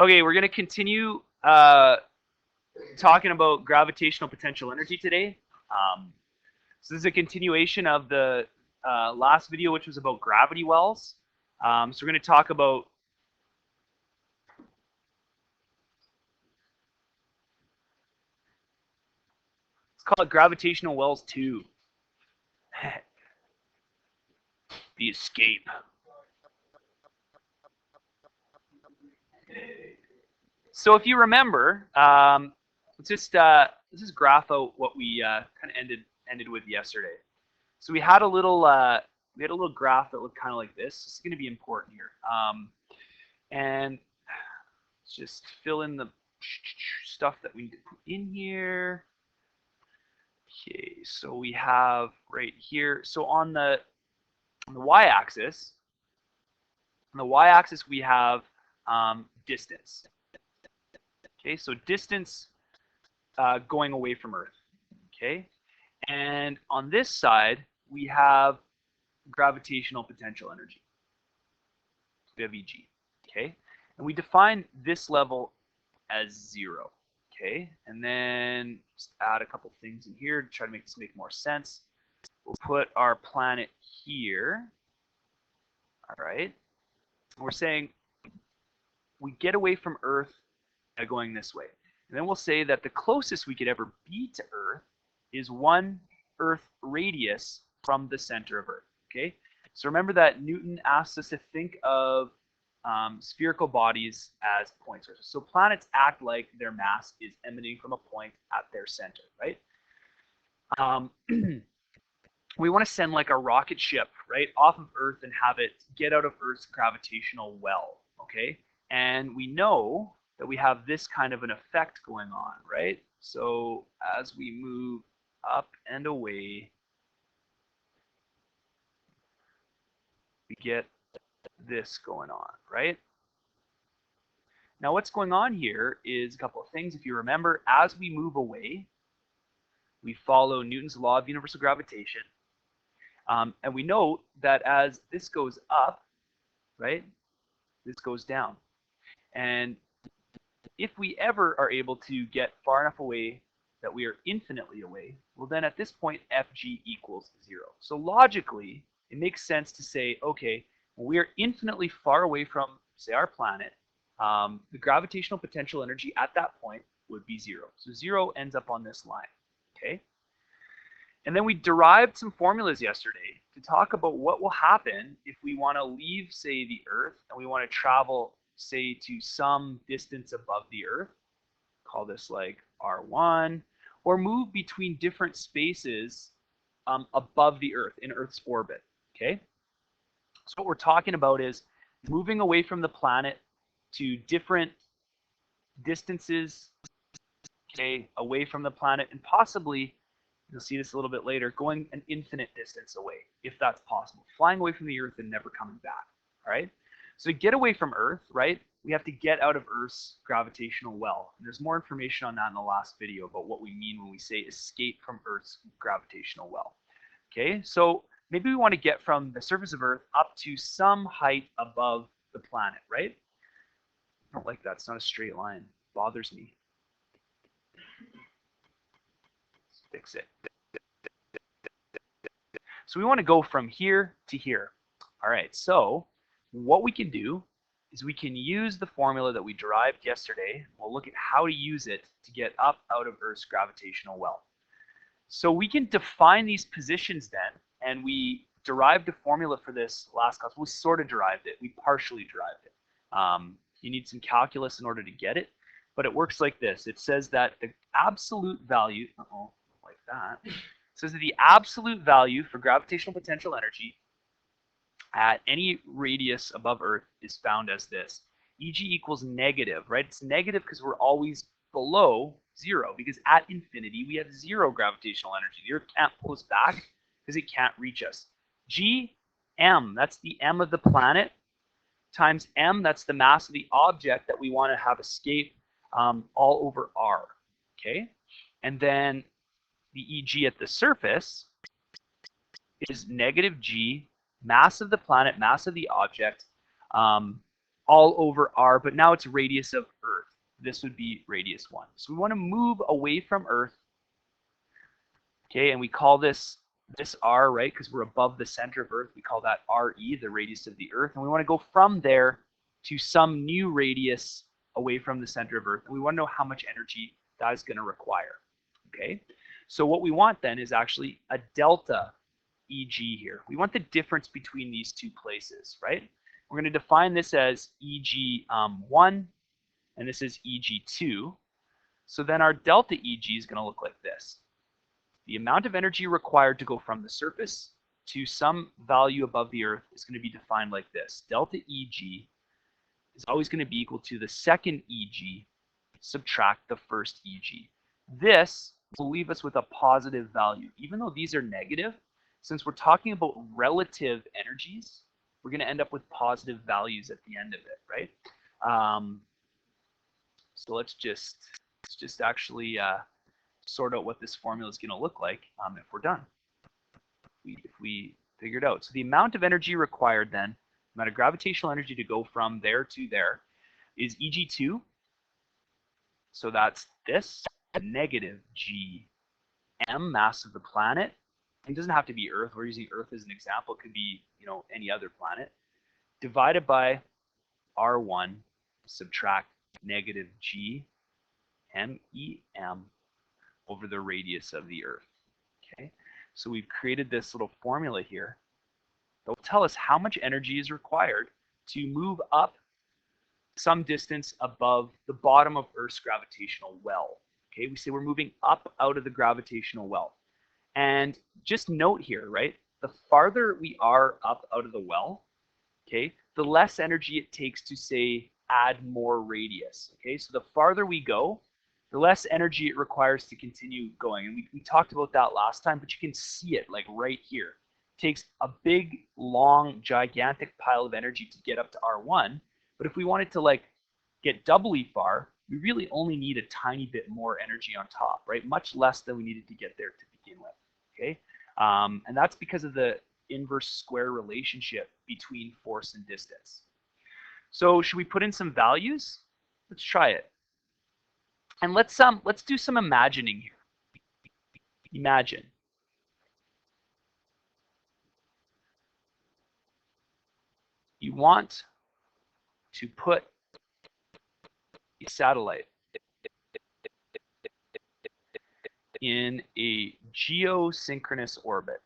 Okay, we're going to continue talking about gravitational potential energy today. So this is a continuation of the last video, which was about gravity wells. So we're going to talk about let's call it gravitational wells 2. The escape. So if you remember, let's just graph out what we kind of ended with yesterday. So we had a little graph that looked kind of like this. This is going to be important here. And let's just fill in the stuff that we need to put in here. Okay, so we have right here. So on the y-axis, we have distance. Okay, so distance going away from Earth. Okay, and on this side we have gravitational potential energy. We have EG. Okay, and we define this level as 0. Okay, and then just add a couple things in here to try to make this make more sense. We'll put our planet here. All right, and we're saying we get away from Earth by going this way. And then we'll say that the closest we could ever be to Earth is 1 Earth radius from the center of Earth. Okay, so remember that Newton asked us to think of spherical bodies as point sources. So planets act like their mass is emanating from a point at their center, right? We want to send like a rocket ship, right, off of Earth and have it get out of Earth's gravitational well, okay? And we know that we have this kind of an effect going on, right? So as we move up and away, we get this going on, right? Now what's going on here is a couple of things. If you remember, as we move away, we follow Newton's law of universal gravitation. And we note that as this goes up, right, this goes down. And if we ever are able to get far enough away that we are infinitely away, well then at this point Fg equals 0. So logically, it makes sense to say, okay, when we are infinitely far away from, say, our planet, the gravitational potential energy at that point would be 0. So 0 ends up on this line, okay? And then we derived some formulas yesterday to talk about what will happen if we want to leave, say, the Earth, and we want to travel, say, to some distance above the Earth. Call this like R1, or move between different spaces above the Earth in Earth's orbit. Okay. So what we're talking about is moving away from the planet to different distances, okay, away from the planet, and possibly, you'll see this a little bit later, going an infinite distance away, if that's possible. Flying away from the Earth and never coming back. All right. So to get away from Earth, right, we have to get out of Earth's gravitational well. And there's more information on that in the last video about what we mean when we say escape from Earth's gravitational well. Okay, so maybe we want to get from the surface of Earth up to some height above the planet, right? I don't like that. It's not a straight line. It bothers me. Let's fix it. So we want to go from here to here. All right, so what we can do is we can use the formula that we derived yesterday. We'll look at how to use it to get up out of Earth's gravitational well. So we can define these positions then, and we derived a formula for this last class. We sort of derived it. We partially derived it. You need some calculus in order to get it, but it works like this. It says that the absolute value, like that, it says that the absolute value for gravitational potential energy at any radius above Earth is found as this. Eg equals negative, right? It's negative because we're always below 0, because at infinity we have 0 gravitational energy. The Earth can't pull us back because it can't reach us. Gm, that's the m of the planet, times m, that's the mass of the object that we want to have escape all over r. Okay, and then the Eg at the surface is negative g, mass of the planet, mass of the object, all over r, but now it's radius of Earth. This would be radius 1. So we want to move away from Earth. Okay, and we call this r, right, because we're above the center of Earth. We call that RE, the radius of the Earth. And we want to go from there to some new radius away from the center of Earth. And we want to know how much energy that is going to require. Okay, so what we want then is actually a delta EG here. We want the difference between these two places, right? We're going to define this as EG1, and this is EG2. So then our delta EG is going to look like this. The amount of energy required to go from the surface to some value above the Earth is going to be defined like this. Delta EG is always going to be equal to the second EG subtract the first EG. This will leave us with a positive value. Even though these are negative, since we're talking about relative energies, we're going to end up with positive values at the end of it, right? So let's just actually sort out what this formula is going to look like if we're done. If we figure it out. So the amount of energy required then, the amount of gravitational energy to go from there to there, is EG2. So that's this, negative GM, mass of the planet. It doesn't have to be Earth. We're using Earth as an example. It could be, any other planet. Divided by R1, subtract negative GMEM over the radius of the Earth. Okay, so we've created this little formula here that will tell us how much energy is required to move up some distance above the bottom of Earth's gravitational well. Okay, we say we're moving up out of the gravitational well. And just note here, right, the farther we are up out of the well, okay, the less energy it takes to, say, add more radius. Okay, so the farther we go, the less energy it requires to continue going. And we talked about that last time, but you can see it like right here. It takes a big, long, gigantic pile of energy to get up to R1. But if we wanted to like get doubly far, we really only need a tiny bit more energy on top, right? Much less than we needed to get there to begin with, okay? And that's because of the inverse square relationship between force and distance. So should we put in some values? Let's try it. And let's do some imagining here. Imagine. You want to put a satellite in a geosynchronous orbit.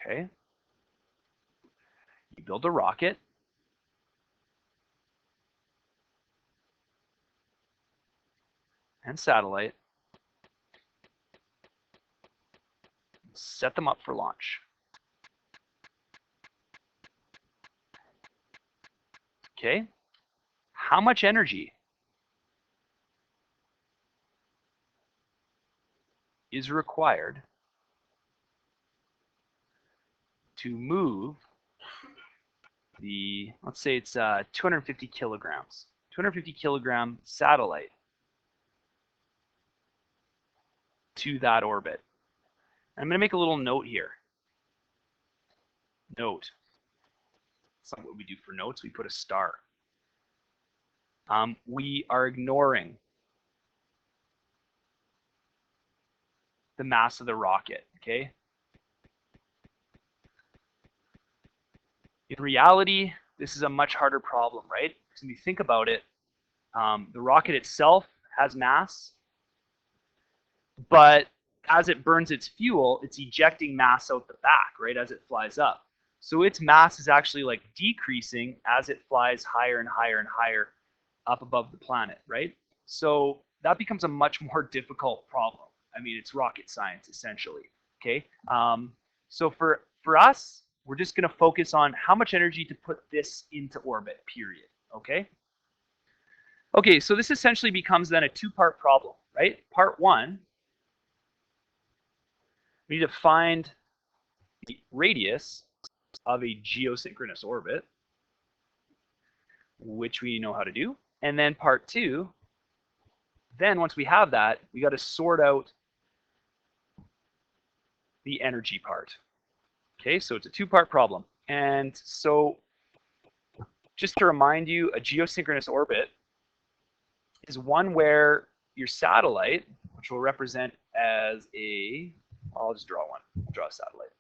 Okay. You build a rocket. And satellite. Set them up for launch. Okay. How much energy is required to move the, let's say it's 250 kilograms, 250 kilogram satellite to that orbit? I'm going to make a little note here. Note. That's not what we do for notes. We put a star. We are ignoring the mass of the rocket, okay? In reality, this is a much harder problem, right? Because when you think about it, the rocket itself has mass, but as it burns its fuel, it's ejecting mass out the back, right, as it flies up. So its mass is actually like decreasing as it flies higher and higher and higher up above the planet, right? So that becomes a much more difficult problem. I mean, it's rocket science, essentially, okay? So for us, we're just going to focus on how much energy to put this into orbit, period, okay? Okay, so this essentially becomes then a two-part problem, right? Part one, we need to find the radius of a geosynchronous orbit, which we know how to do. And then part two, then once we have that, we got to sort out the energy part. Okay, so it's a two-part problem. And so just to remind you, a geosynchronous orbit is one where your satellite, which will represent as a, I'll just draw one. I'll draw a satellite.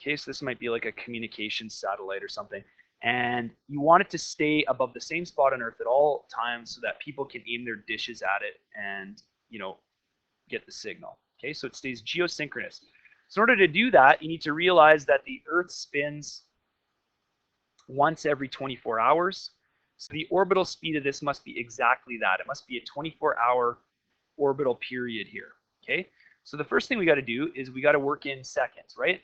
Okay, so this might be like a communications satellite or something. And you want it to stay above the same spot on Earth at all times so that people can aim their dishes at it and, you know, get the signal. Okay, so it stays geosynchronous. So in order to do that, you need to realize that the Earth spins once every 24 hours. So the orbital speed of this must be exactly that. It must be a 24-hour orbital period here. Okay, so the first thing we got to do is we got to work in seconds, right?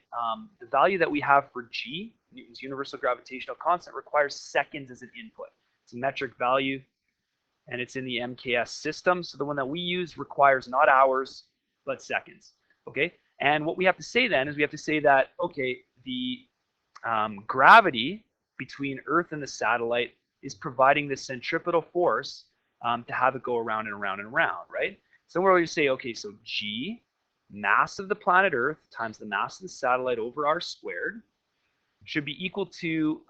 The value that we have for G, Newton's universal gravitational constant, requires seconds as an input. It's a metric value, and it's in the MKS system. So the one that we use requires not hours, but seconds. Okay, and what we have to say then is we have to say that, okay, the gravity between Earth and the satellite is providing the centripetal force to have it go around and around and around, right? So we're going to say, okay, so G, mass of the planet Earth times the mass of the satellite over r squared, should be equal to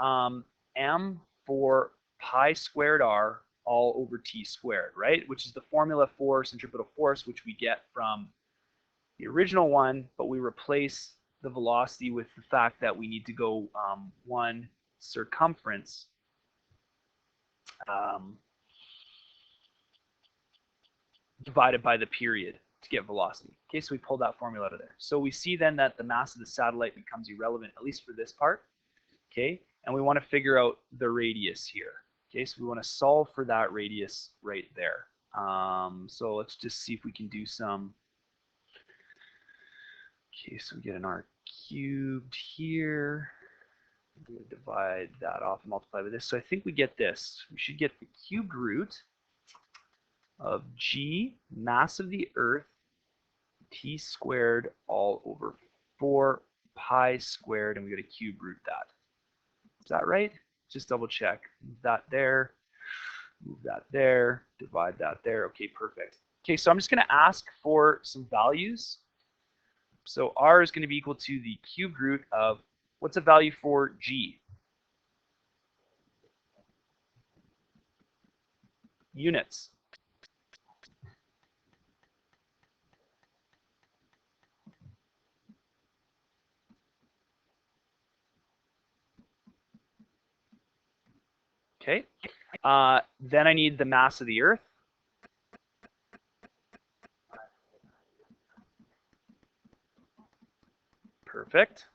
m for pi squared r all over t squared, right? Which is the formula for centripetal force, which we get from the original one, but we replace the velocity with the fact that we need to go one circumference divided by the period to get velocity. Okay, so we pulled that formula out of there. So we see then that the mass of the satellite becomes irrelevant, at least for this part. Okay, and we want to figure out the radius here. Okay, so we want to solve for that radius right there. So let's just see if we can do some. Okay, so we get an r cubed here. We're going to divide that off and multiply with this. So I think we get this. We should get the cubed root of G, mass of the Earth, t squared all over 4 pi squared, and we got to cube root that. Is that right? Just double check. Move that there, move that there, divide that there. Okay, perfect. Okay, so I'm just going to ask for some values. So r is going to be equal to the cubed root of, what's a value for G? Units. Okay. Then I need the mass of the Earth. Perfect.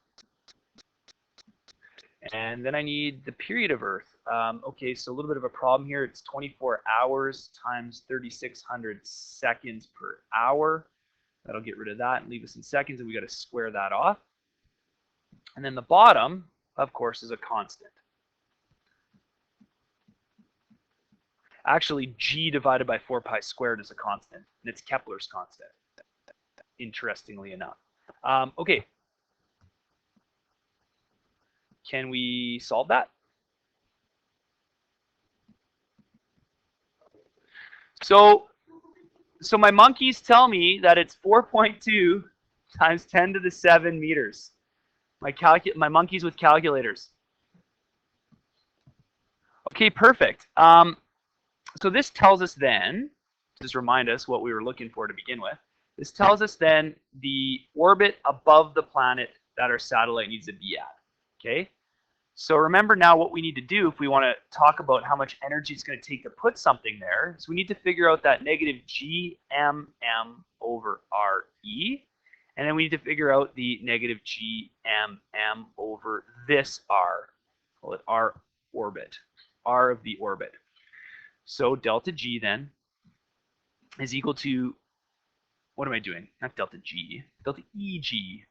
And then I need the period of Earth. Okay, so a little bit of a problem here. It's 24 hours times 3,600 seconds per hour. That'll get rid of that and leave us in seconds, and we got to square that off. And then the bottom, of course, is a constant. Actually, G divided by 4 pi squared is a constant, and it's Kepler's constant, interestingly enough. Okay, can we solve that? So my monkeys tell me that it's 4.2 times 10 to the 7 meters. My monkeys with calculators. Okay, perfect. So this tells us then, just remind us what we were looking for to begin with. This tells us then the orbit above the planet that our satellite needs to be at. Okay. So remember now what we need to do if we want to talk about how much energy it's going to take to put something there. So we need to figure out that negative GMM over RE. And then we need to figure out the negative GMM over this R. Call it R orbit. R of the orbit. So delta G then is equal to, what am I doing? Not delta G, delta EG.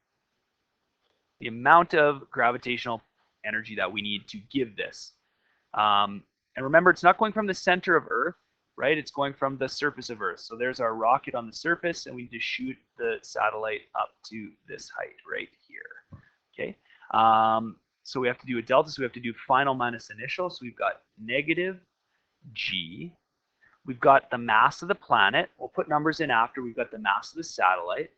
The amount of gravitational energy that we need to give this. And remember, it's not going from the center of Earth, right? It's going from the surface of Earth. So there's our rocket on the surface, and we need to shoot the satellite up to this height right here. Okay. So we have to do a delta, so we have to do final minus initial. So we've got negative G. We've got the mass of the planet. We'll put numbers in after. We've got the mass of the satellite.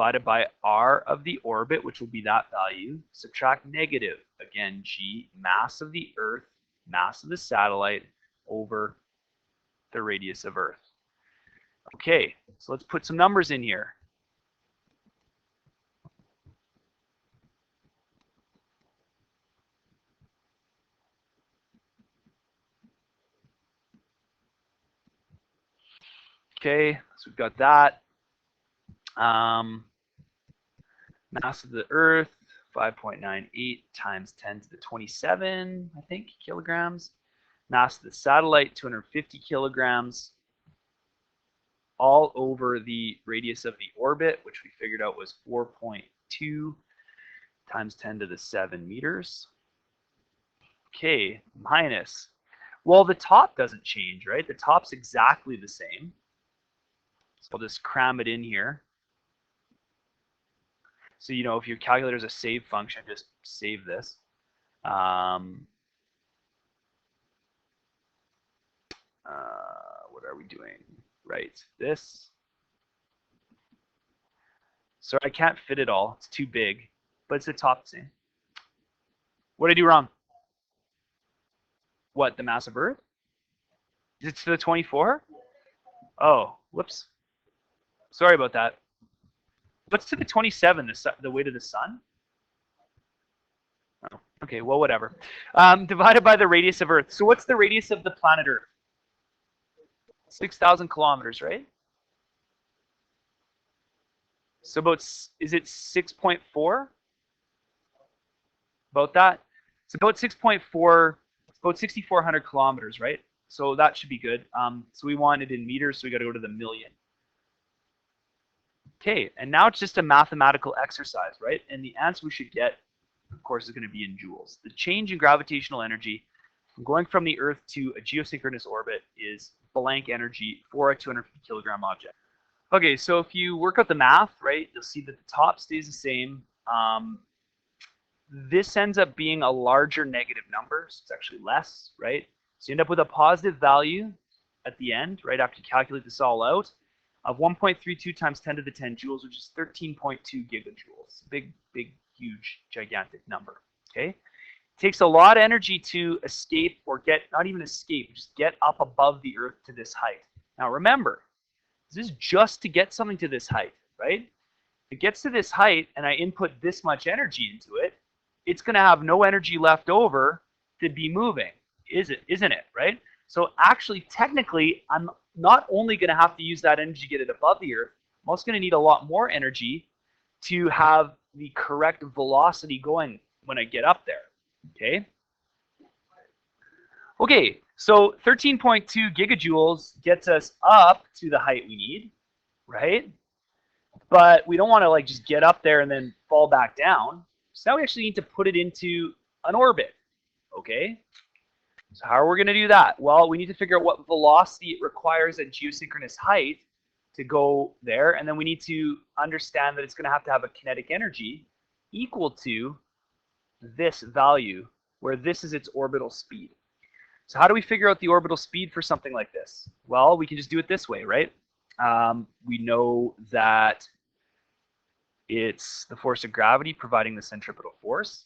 divided by r of the orbit, which will be that value, subtract negative, again, g, mass of the Earth, mass of the satellite, over the radius of Earth. Okay, so let's put some numbers in here. Okay, so we've got that. Mass of the Earth, 5.98 times 10 to the 27, I think, kilograms. Mass of the satellite, 250 kilograms, all over the radius of the orbit, which we figured out was 4.2 times 10 to the 7 meters. Okay, minus. Well, the top doesn't change, right? The top's exactly the same. So I'll just cram it in here. So, you know, if your calculator is a save function, just save this. What are we doing? Right, this. So I can't fit it all. It's too big, but it's the top same. What did I do wrong? What, the mass of Earth? Is it to the 24? Oh, whoops. Sorry about that. What's to the 27, the weight of the sun? Oh, okay, well, whatever. Divided by the radius of Earth. So what's the radius of the planet Earth? 6,000 kilometers, right? So about, is it 6.4? About that? It's about 6.4, about 6,400 kilometers, right? So that should be good. So we want it in meters, so we got to go to the million. Okay, and now it's just a mathematical exercise, right? And the answer we should get, of course, is going to be in joules. The change in gravitational energy from going from the Earth to a geosynchronous orbit is blank energy for a 250 kilogram object. Okay, so if you work out the math, right, you'll see that the top stays the same. This ends up being a larger negative number, so it's actually less, right? So you end up with a positive value at the end, right, after you calculate this all out, of 1.32 times 10 to the 10 joules, which is 13.2 gigajoules. Big, big, huge, gigantic number, okay? It takes a lot of energy to escape, or get, not even escape, just get up above the Earth to this height. Now remember, this is just to get something to this height, right? If it gets to this height and I input this much energy into it, it's going to have no energy left over to be moving, isn't it, right? So actually, technically, I'm not only going to have to use that energy to get it above the Earth, I'm also going to need a lot more energy to have the correct velocity going when I get up there, okay? Okay, so 13.2 gigajoules gets us up to the height we need, right? But we don't want to like just get up there and then fall back down. So now we actually need to put it into an orbit, okay? So how are we going to do that? Well, we need to figure out what velocity it requires at geosynchronous height to go there, and then we need to understand that it's going to have a kinetic energy equal to this value, where this is its orbital speed. So how do we figure out the orbital speed for something like this? Well, we can just do it this way, right? We know that it's the force of gravity providing the centripetal force.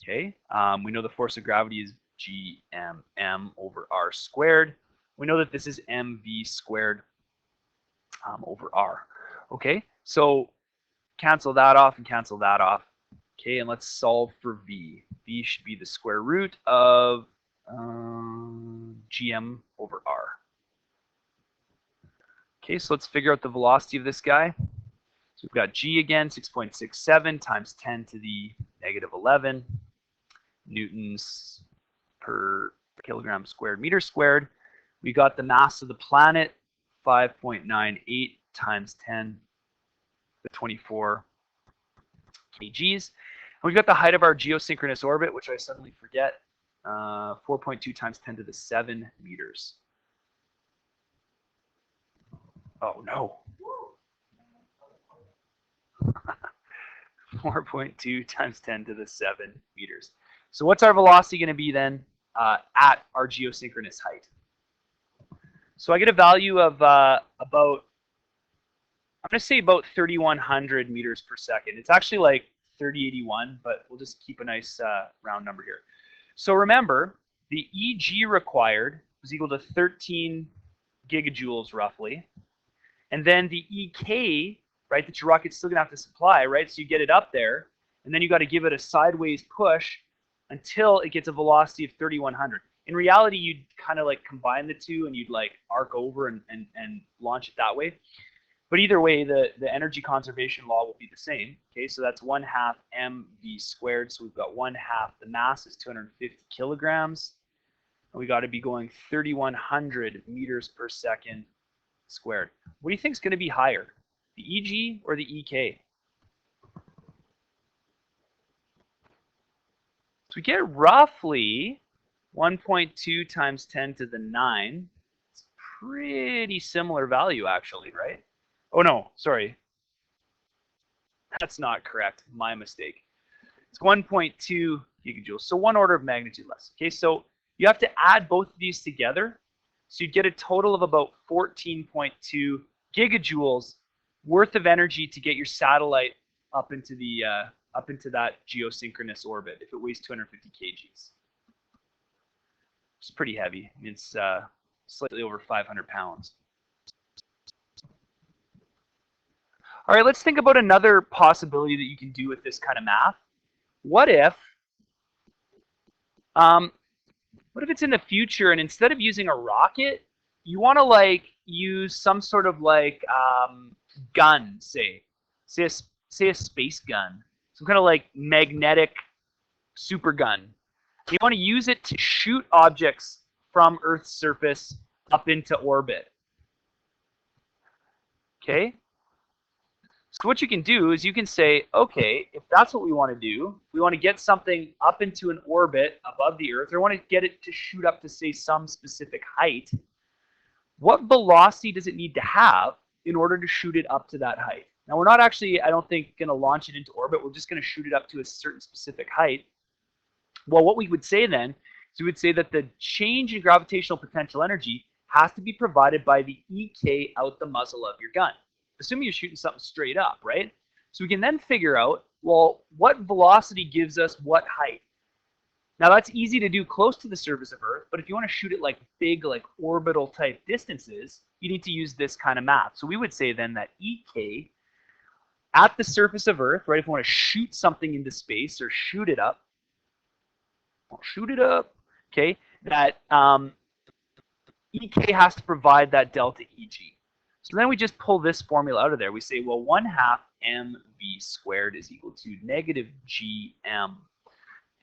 Okay, we know the force of gravity is gmm over r squared. We know that this is mv squared over r. Okay, so cancel that off and cancel that off. Okay, and let's solve for v. V should be the square root of gm over r. Okay, so let's figure out the velocity of this guy. So we've got g again, 6.67 times 10 to the negative 11 newtons per kilogram squared meter squared. We got the mass of the planet, 5.98 times 10 to 24 kgs. And we've got the height of our geosynchronous orbit, which I suddenly forget, 4.2 times 10 to the 7 meters. Oh no. 4.2 times 10 to the 7 meters. So what's our velocity going to be then at our geosynchronous height? So I get a value of going to say about 3,100 meters per second. It's actually like 3081, but we'll just keep a nice round number here. So remember, the EG required was equal to 13 gigajoules roughly. And then the EK, right, that your rocket's still going to have to supply, right? So you get it up there, and then you got to give it a sideways push until it gets a velocity of 3,100. In reality, you'd kind of like combine the two and you'd like arc over and launch it that way. But either way, the energy conservation law will be the same. Okay, so that's 1/2 mv squared. So we've got 1/2. The mass is 250 kilograms. And we got to be going 3,100 meters per second squared. What do you think is going to be higher, the EG or the EK? So we get roughly 1.2 times 10 to the 9. It's pretty similar value, actually, right? Oh, no, sorry. That's not correct. My mistake. It's 1.2 gigajoules, so 1 order of magnitude less. Okay, so you have to add both of these together. So you get a total of about 14.2 gigajoules worth of energy to get your satellite up into the that geosynchronous orbit if it weighs 250 kgs. It's pretty heavy. It's slightly over 500 pounds. All right, let's think about another possibility that you can do with this kind of math. What if it's in the future and instead of using a rocket, you want to like use some sort of like gun, say a space gun, some kind of like magnetic super gun. You want to use it to shoot objects from Earth's surface up into orbit. Okay? So what you can do is you can say, okay, if that's what we want to do, we want to get something up into an orbit above the Earth, or want to get it to shoot up to, say, some specific height. What velocity does it need to have in order to shoot it up to that height? Now, we're not actually, I don't think, going to launch it into orbit. We're just going to shoot it up to a certain specific height. Well, what we would say then is we would say that the change in gravitational potential energy has to be provided by the EK out the muzzle of your gun, assuming you're shooting something straight up, right? So we can then figure out, well, what velocity gives us what height? Now that's easy to do close to the surface of Earth, but if you want to shoot it like big, like orbital type distances, you need to use this kind of math. So we would say then that EK at the surface of Earth, right, if we want to shoot something into space or shoot it up, okay, that EK has to provide that delta EG. So then we just pull this formula out of there. We say, well, 1/2 mv squared is equal to negative gm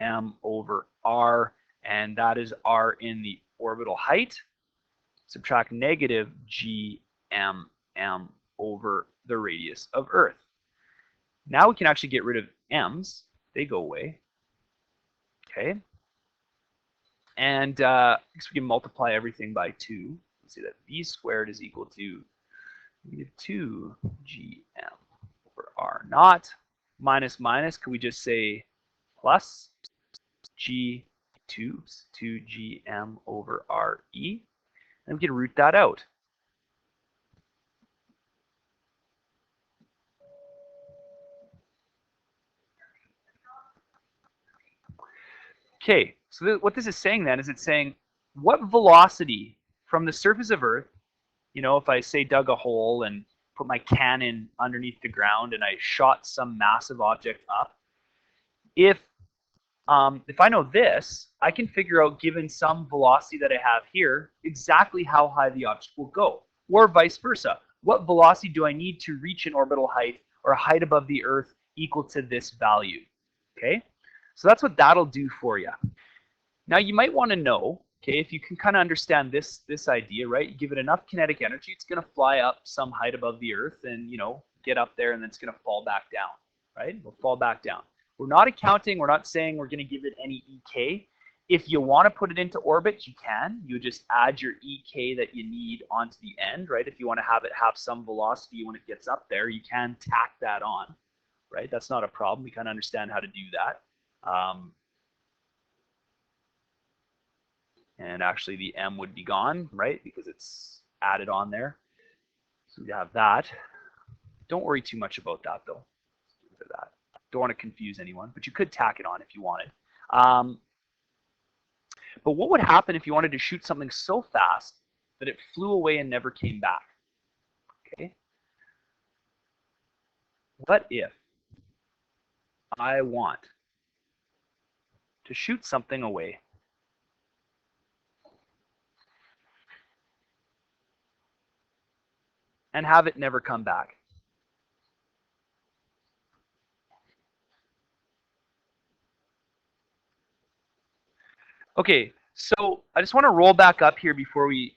m over r, and that is r in the orbital height. Subtract negative gm m over the radius of Earth. Now we can actually get rid of m's. They go away. Okay. And I guess we can multiply everything by 2. Let's see that v squared is equal to negative 2 gm over r naught. Minus minus, could we just say plus g2 gm over re? And we can root that out. Okay, so what this is saying then is it's saying what velocity from the surface of Earth, you know, if I say dug a hole and put my cannon underneath the ground and I shot some massive object up, if I know this, I can figure out, given some velocity that I have here, exactly how high the object will go, or vice versa. What velocity do I need to reach an orbital height or a height above the Earth equal to this value? Okay, so that's what that'll do for you. Now you might want to know, okay, if you can kind of understand this idea, right? You give it enough kinetic energy, it's going to fly up some height above the Earth and, you know, get up there, and then it's going to fall back down, right? It'll fall back down. We're not accounting, we're not saying we're going to give it any EK. If you want to put it into orbit, you can. You just add your EK that you need onto the end, right? If you want to have it have some velocity when it gets up there, you can tack that on, right? That's not a problem. We kind of understand how to do that. And actually the M would be gone, right? Because it's added on there. So we have that. Don't worry too much about that, though. That. Don't want to confuse anyone, but you could tack it on if you wanted. But what would happen if you wanted to shoot something so fast that it flew away and never came back? Okay. What if I want to shoot something away and have it never come back? Okay, so I just want to roll back up here before we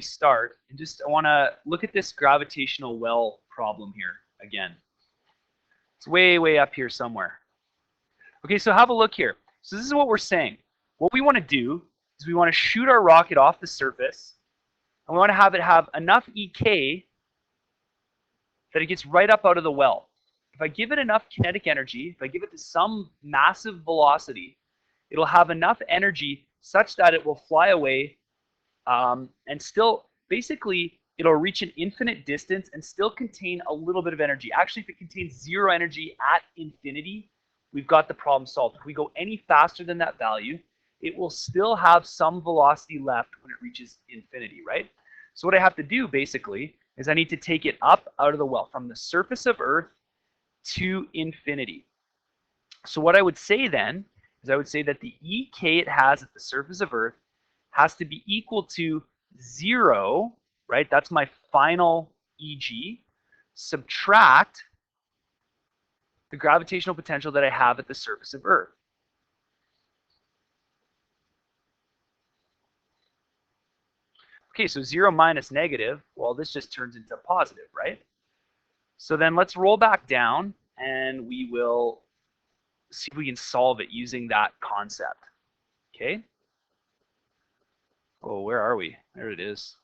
start, and I want to look at this gravitational well problem here again. It's way up here somewhere. Okay, so have a look here. So this is what we're saying. What we want to do is we want to shoot our rocket off the surface, and we want to have it have enough EK that it gets right up out of the well. If I give it enough kinetic energy, if I give it to some massive velocity, it'll have enough energy such that it will fly away and still, basically, it'll reach an infinite distance and still contain a little bit of energy. Actually, if it contains zero energy at infinity, we've got the problem solved. If we go any faster than that value, it will still have some velocity left when it reaches infinity, right? So what I have to do, basically, is I need to take it up out of the well, from the surface of Earth to infinity. So what I would say then is I would say that the EK it has at the surface of Earth has to be equal to 0, right? That's my final EG, subtract the gravitational potential that I have at the surface of Earth. Okay, so 0 minus negative, well, this just turns into positive, right? So then let's roll back down, and we will see if we can solve it using that concept. Okay? Oh, where are we? There it is.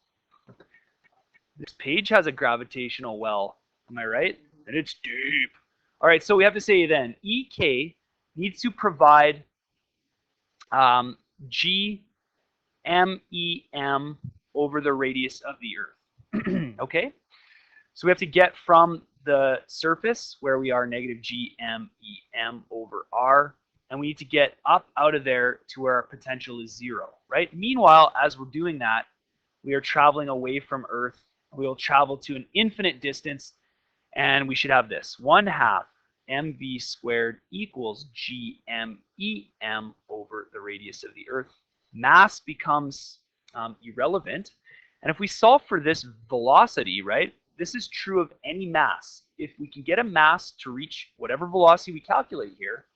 This page has a gravitational well. Am I right? And it's deep. All right, so we have to say then, EK needs to provide G MEM over the radius of the Earth. Okay? So we have to get from the surface, where we are, negative G MEM over R, and we need to get up out of there to where our potential is 0, right? Meanwhile, as we're doing that, we are traveling away from Earth. We will travel to an infinite distance, and we should have this: 1/2 mv squared equals GMEM over the radius of the Earth. Mass becomes irrelevant. And if we solve for this velocity, right, this is true of any mass. If we can get a mass to reach whatever velocity we calculate here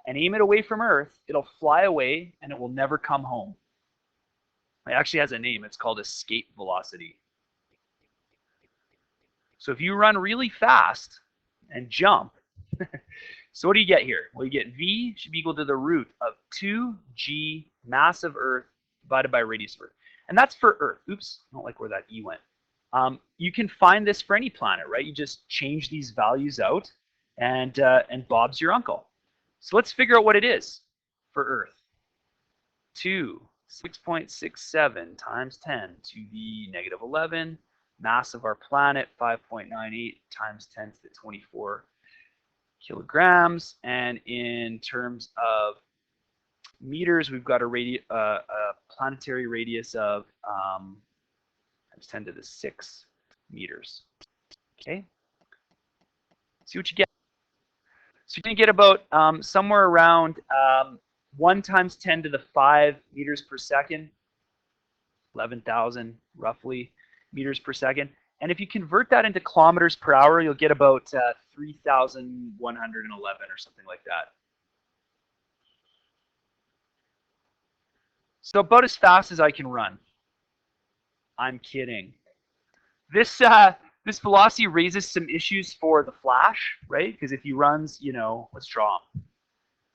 and aim it away from Earth, it'll fly away and it will never come home. It actually has a name. It's called escape velocity. So if you run really fast and jump, so what do you get here? Well, you get V should be equal to the root of 2G mass of Earth divided by radius of Earth. And that's for Earth. Oops, I don't like where that E went. You can find this for any planet, right? You just change these values out, and Bob's your uncle. So let's figure out what it is for Earth. 6.67 times 10 to the negative 11. Mass of our planet, 5.98 times 10 to the 24 kilograms. And in terms of meters, we've got a planetary radius of times 10 to the 6 meters. Okay? See what you get. So you're going to get about somewhere around 1 times 10 to the 5 meters per second, 11,000 roughly meters per second. And if you convert that into kilometers per hour, you'll get about 3,111 or something like that. So about as fast as I can run. I'm kidding. This velocity raises some issues for the Flash, right? Because if he runs, you know, let's draw him.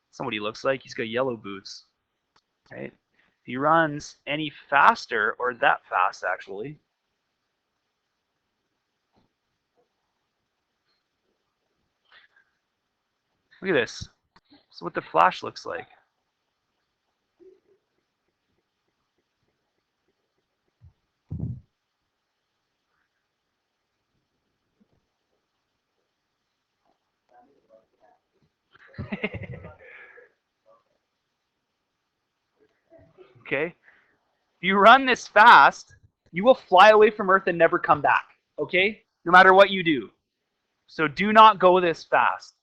That's not what he looks like. He's got yellow boots, right? If he runs any faster, or that fast actually, look at this. This is what the Flash looks like. Okay? If you run this fast, you will fly away from Earth and never come back. Okay? No matter what you do. So do not go this fast.